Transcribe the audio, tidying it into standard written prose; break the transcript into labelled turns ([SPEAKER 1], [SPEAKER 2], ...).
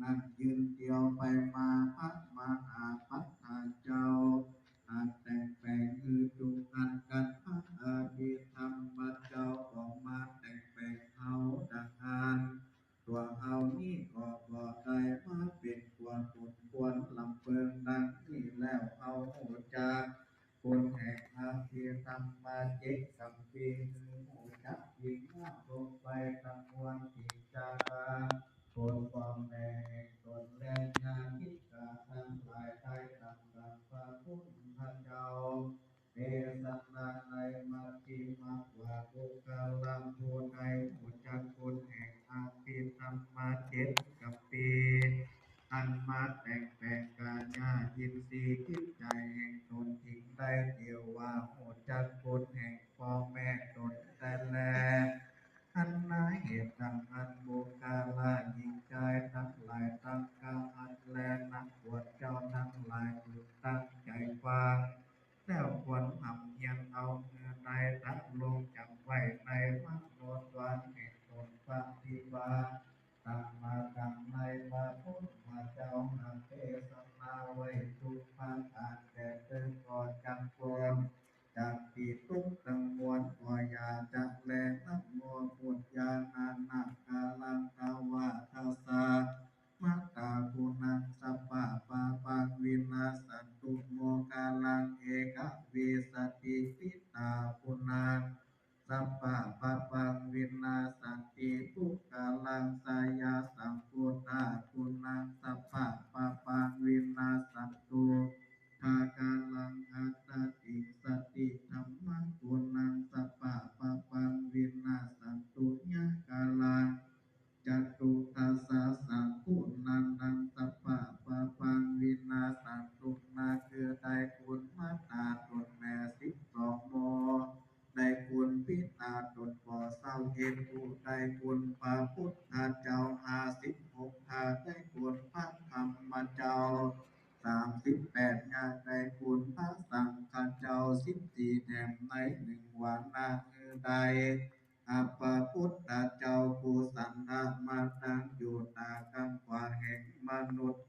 [SPEAKER 1] นั่งยืนเดียวไปมาพัดมาหาพัดหาเจ้าอาจแต่งแปลงคือจุอันกันพระอาภิธรรมบัดเจ้าออกมาแต่งแปลงเอาดังงานตัวเอานี่ก็บ่ได้มาเป็นควรผลควรลำเพิงดังนี้แล้วเอาหัวจากคนแห่งอาภิธรรมมาเจ็กสัมปีคือหูจักยิงว่าลงไปทั้งมวลทิจาราคนความแม่แห่งตนและญาติกาทั้งหลายได้ตามดังพระพุทธเจ้าเทศนาในมัชฌิมาว่าภูกาลังโพไดหูจักคนแห่งอาภิธรรมมาเจ็ดกับปีอันมาแต่งแปลงกาญายินทรีย์จิตใจแห่งตนทิ้งได้เดียวว่าหูจักคนแห่งพ่อแม่ตนแต่แลอันนาเหตุดังอันบุกาลาหญิงใจทั้งหลายตั้งกาอันแลนักบวชเจ้าทั้งหลายถูกตั้งใจฟังแล้วควรทำเพียงเอาเนื้อในรักลงจำไว้ในมโนวันแห่งตนปฏิบัติตั้งมาตั้งในพระพุทธเจ้านาเทศนาไว้ทุกภาคการแต่เดินก่อนจังควรจากปีทุกตังมวลก่อยาจะแลนักโมพุทธานานาคาลังกาวาทาสามัตตาปุนังสัพพะปาปังวินาสันตุโมกาลังเอกวิสติปิตาปุนังสัพพะปาปังวินาสันติปุกาลังสายาสัมพุทธาปุนังสัพพะปาปังวินาสันตุทากาลังอัตตติสติธรรมังปุนังสัพพะปาปังวินาสันตุญญากาลังจตุทัสสะสังคุนันตังสัพพะปะปังวินาสันตุนาคือได้คุณมาตาตนแม่12โมได้คุณพิตาตนบ่อเศร้าเห็นผู้ได้คุณพระพุทธเจ้า56าได้คุณพระธรรมเจ้า38ญาได้คุณพระสังฆเจ้า14แถมใน1วันนาคือใดอัปปพุทธเจ้าผู้สันทามาตั้งอยู่ตากำขวาแห่งมนุษย์